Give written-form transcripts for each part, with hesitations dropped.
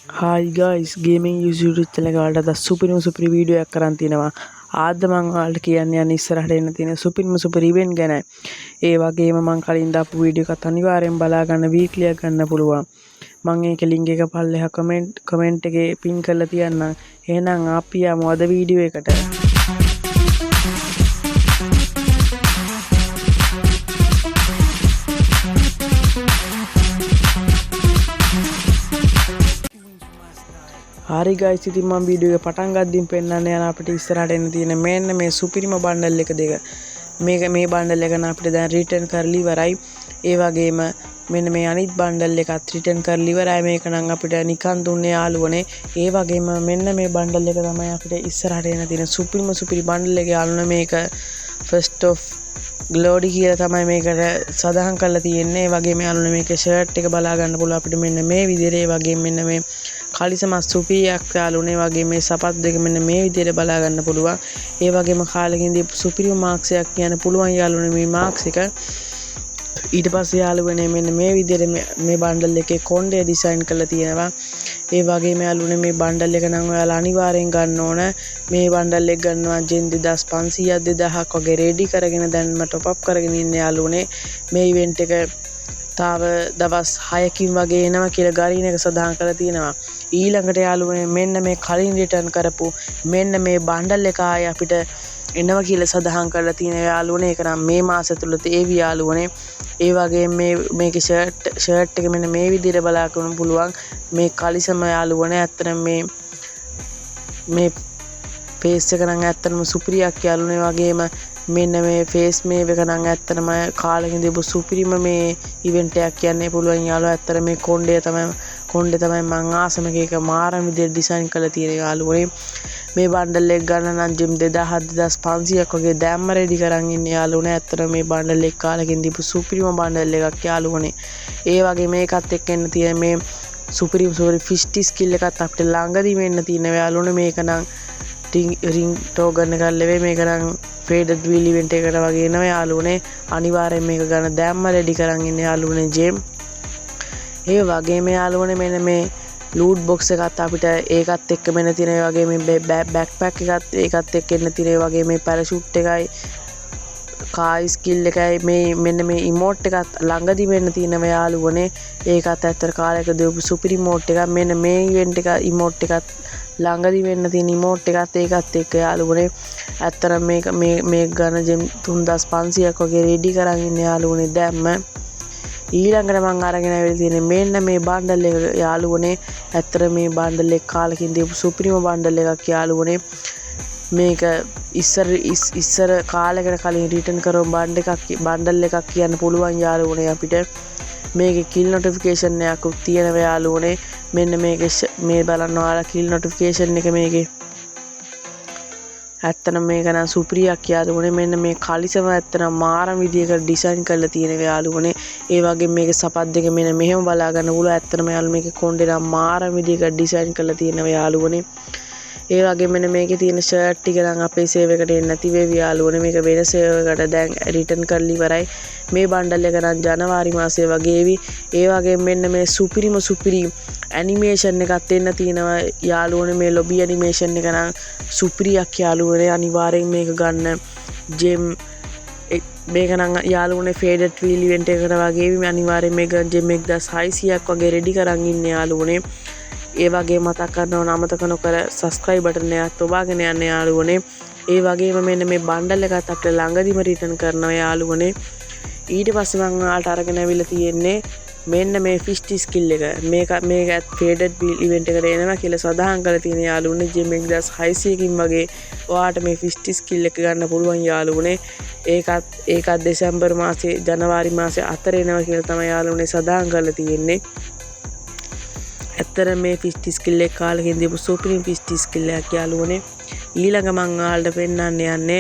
Hi guys, gaming YouTube channel එක වලට සුපිරි වීඩියෝ එකක් කරන් තිනවා. ආද්ද මම ඔයාලට කියන්නේ යන්නේ ඉස්සරහට එන්න තියෙන සුපිරි ඉවෙන්ට් ගැන. ඒ වගේම මම කලින් දාපු වීඩියෝ එකත් අනිවාර්යෙන් බලා ගන්න වීක්ලි එක ගන්න පුළුවන්. මම ඒකේ link එක පල්ලෙහා කමෙන්ට් එකේ pin කරලා තියන්නම්. එහෙනම් අපි යමු අද වීඩියෝ එකට. හරි guys, ඉතින් මම වීඩියෝ එක පටන් ගද්දින් පෙන්නන්න යන අපිට ඉස්සරහට එන්න තියෙන මෙන්න මේ සුපිරිම බණ්ඩල් එක දෙක. මේ බණ්ඩල් එක නම් අපිට දැන් රිටර්න් කරලා ඉවරයි. ඒ වගේම මෙන්න මේ අනිත් බණ්ඩල් එකත් රිටර්න් කරලා ඉවරයි. මේක නම් අපිට නිකන් දුන්නේ යාළුවනේ. ඒ වගේම මෙන්න මේ බණ්ඩල් එක තමයි අපිට ඉස්සරහට එන්න තියෙන සුපිරි බණ්ඩල් එක යාළුවනේ. මේක first of glory කියලා තමයි මේකට සදාහන් කරලා තියෙන්නේ. ඒ වගේම යාළුවනේ මේකේ ෂර්ට් එක බලා ගන්න පුළුවන් අපිට මෙන්න මේ විදිහට. ඒ වගේම මෙන්න මේ කලිසම සුපිරියක් යාළුවනේ. වගේ මේ සපත් දෙක මෙන්න මේ විදිහට බලා ගන්න පුළුවන්. ඒ වගේම කාලෙකින් දීපු සුපිරිම මාක්ස් එකක් කියන්න පුළුවන් යාළුවනේ මේ මාක්ස් එක. ඊට පස්සේ යාළුවනේ මෙන්න මේ විදිහට මේ බණ්ඩල් එකේ කොණ්ඩේ ඩිසයින් කරලා තියෙනවා. ඒ වගේම යාළුවනේ මේ බණ්ඩල් එක නම් ඔයාලා අනිවාර්යෙන් ගන්න ඕන. මේ බණ්ඩල් එක ගන්නවා ජෙන් 2500ක් 2000ක් වගේ රෙඩි කරගෙන දැන්ම টොප් අප් කරගෙන ඉන්න යාළුවනේ. මේ ඉවෙන්ට් එක තාව දවස් 6කින් වගේ එනවා කියලා ගරින් එක සඳහන් කරලා තියෙනවා. ඊළඟට යාළුවනේ මෙන්න මේ කලින් රිටර්න් කරපු මෙන්න මේ බණ්ඩල් එක ආයේ අපිට එනවා කියලා සඳහන් කරලා තියෙනවා යාළුවනේ. ඒක නම් මේ මාසය තුල තේවි යාළුවනේ. ඒ වගේම මේකේ ෂර්ට් එක මෙන්න මේ විදිහට බලා ගන්න පුළුවන්. මේ කලිසම යාළුවනේ. ඇත්තටම මේ ෆේස් එක නම් ඇත්තටම සුපිරියක් යාළුවනේ. වගේම මෙන්න මේ ෆේස් මේව එක නම් ඇත්තටම කාලෙකින් දීපු සුපිරිම මේ ඉවෙන්ට් එකක් කියන්න පුළුවන් යාළුවා. ඇත්තට මේ කොණ්ඩේ තමයි මං ආසම එක මාරම විදිහට ඩිසයින් කරලා තියෙන යාළුවනේ. මේ බණ්ඩල් එක ගන්න නම් ජිම් 2500ක් වගේ දැම්ම රෙඩි කරන් ඉන්න යාළුවනේ. ඇත්තට මේ බණ්ඩල් එක කාලෙකින් දීපු සුපිරිම බණ්ඩල් එකක් යාළුවනේ. ඒ වගේ මේකත් එක්ක එන්න තියෙන මේ සුපිරිම ෆිෂ්ටි ස්කිල් එකත් අපිට ළඟදීම එන්න තියෙනවා යාළුවනේ. මේක නම් රින් ටෝගන් එකක් ලැබෙයි. මේක නම් ෆේඩඩ් වීල් ඉවෙන්ට් එකකට වගේ එනවා යාළුවනේ. අනිවාර්යෙන් මේක ගන්න දැම්ම රෙඩි කරන් ඉන්න යාළුවනේ ජේම්. ඒ වගේම යාළුවනේ මෙන්න මේ ලූට් බොක්ස් එකත් අපිට ඒකත් එක්ක මෙන්න තියෙන. ඒ වගේ මේ බෑක්පැක් එකත් ඒකත් එක්ක එන්න තියෙන. ඒ වගේ මේ පැරෂූට් එකයි කායි ස්කිල් එකයි මෙන්න මේ ඉමෝට් එකත් ළඟදී වෙන්න තියෙනවා යාළුවනේ. ඒකත් ඇත්තට කාලයක දීපු සුපිරි ඉමෝට් එකක්. මෙන්න මේ ඉවෙන්ට් එක ඉමෝට් එකත් ළඟදී වෙන්න තියෙන ඉමෝට් එකත් ඒකත් එක්ක යාළුවනේ. ඇත්තට මේක ගන්න ජෙම් 3500ක් වගේ රෙඩි කරන් ඉන්න යාළුවනේ දැම්ම. ඊළඟට මම අරගෙන ආවිල්ලා තියෙන්නේ මෙන්න මේ බණ්ඩල් එක යාළුවනේ. ඇත්තට මේ බණ්ඩල් එක කාලෙකින් දීපු සුපිරිම බණ්ඩල් එකක් යාළුවනේ. මේක ඉස්සර කාලයකට කලින් රිටර්න් කරව බණ්ඩල් එකක් කියන්න පුළුවන් යාළුවනේ අපිට. මේකේ කිල් නොටිෆිකේෂන් එකක් තියෙනවා යාළුවනේ. මෙන්න මේ බලන්න ඔයාලා කිල් නොටිෆිකේෂන් එක මේකේ. ඇත්තටම මේක නම් සුපිරියක් යාළුවනේ. මෙන්න මේ කලිසම ඇත්තටම මාරම විදියකට ඩිසයින් කරලා තියෙනවා යාළුවනේ. ඒ වගේම මේකේ සපත් දෙක මෙන්න මෙහෙම බලා ගන්න පුළුවන්. ඇත්තටම යාළුවෝ මේකේ කොණ්ඩේ නම් මාරම විදියකට ඩිසයින් කරලා තියෙනවා යාළුවනේ. ඒ වගේම මෙන්න මේකේ තියෙන ෂර්ට් ටික නම් අපේ සේව් එකට එන්නේ නැති වෙවි යාළුවනේ. මේක වෙන සේව් එකට දැන් රිටර්න් කරලා ඉවරයි. මේ බණ්ඩල් එක නම් ජනවාරි මාසයේ වගේවි. ඒ වගේම මෙන්න මේ සුපිරි ඇනිමේෂන් එකත් එන්න තියෙනවා යාළුවනේ. මේ ලොබි ඇනිමේෂන් එක නම් සුපිරියක් යාළුවනේ. අනිවාර්යෙන් මේක ගන්න ජෙම් මේක නම් යාළුවනේ ෆේඩඩ් වීල් ඉවෙන්ට් එකකට වගේවි. අනිවාර්යෙන් මේක ජෙම් 1600ක් වගේ රෙඩි කරන් ඉන්නේ යාළුවනේ. ඒ වගේ මතක් කරනවන අමතක නොකර subscribe බටන් එකත් ඔබාගෙන යන්න යාළුවනේ. ඒ වගේම මෙන්න මේ බණ්ඩල් එකත් අපිට ළඟදිම රිටර්න් කරනවා යාළුවනේ. ඊට පස්සේ මම ඔයාලට අරගෙන අවිල්ලා තියෙන්නේ මෙන්න මේ ෆිෂ්ටි ස්කිල් එක. මේකත් ෆේඩඩ් වීල් ඉවෙන්ට් එකට එනවා කියලා සඳහන් කරලා තියෙන යාළුවනේ. ජෙම් 1600කින් වගේ ඔයාලට මේ ෆිෂ්ටි ස්කිල් එක ගන්න පුළුවන් යාළුවනේ. ඒකත් දෙසැම්බර් මාසේ ජනවාරි මාසේ අතර එනවා කියලා තමයි යාළුවනේ සඳහන් කරලා තියෙන්නේ. ඇත්තට මේ ෆිෂ්ටි ස්කිල් එක කාලෙකින් දීපු සුපිරිම ෆිෂ්ටි ස්කිල් එකක් යාළුවනේ. ඊළඟ මම ඔයාලට පෙන්නන්න යන්නේ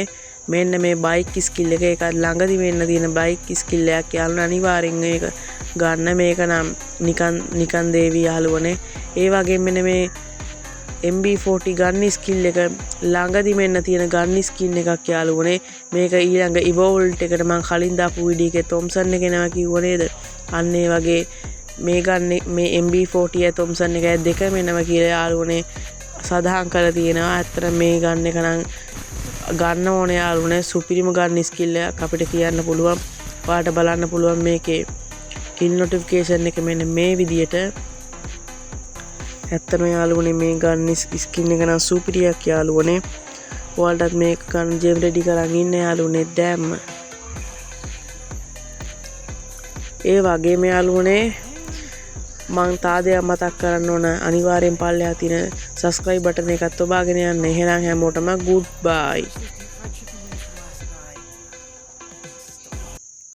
මෙන්න මේ බයික් ස්කිල් එක. ඒකත් ළඟදී වෙන්න තියෙන බයික් ස්කිල් එකක් යාළුවනේ. අනිවාර්යෙන් ඒක ගන්න. මේක නම් නිකන් දේවි යාළුවනේ. ඒ වගේම මෙන්න මේ MB40 ගන්න ස්කිල් එක ළඟදී මෙන්න තියෙන ගන්න ස්කින් එකක් යාළුවනේ. මේක ඊළඟ ඉවෝල්ට් එකට මම කලින් දාපු වීඩියෝ එකේ තොම්සන් එක එනවා කිව්ව නේද? අන්න ඒ වගේ මේ ගන්න මේ MB40 Thomson එකයි දෙක මෙන්නම කියලා යාළුවනේ සඳහන් කරලා තියෙනවා. ඇත්තට මේ ගන්න එක නම් ගන්න ඕනේ යාළුවනේ. සුපිරිම ගන්න ස්කිල් එකක් අපිට කියන්න පුළුවන්. ඔයාලට බලන්න පුළුවන් මේකේ කිල් නොටිෆිකේෂන් එක මෙන්න මේ විදියට. ඇත්තම යාළුවනේ මේ ගන්න ස්කින් එක නම් සුපිරියක් යාළුවනේ. ඔයාලටත් මේක ගන්න ජෙම් රෙඩි කරන් ඉන්න යාළුවනේ දැම්ම. ඒ වගේම යාළුවනේ මං තාදයක් මතක් කරන්න ඕන අනිවාර්යෙන් පල්ලෙහා තියෙන subscribe button එකත් ඔබාගෙන යන්න. එහෙනම් හැමෝටම good bye.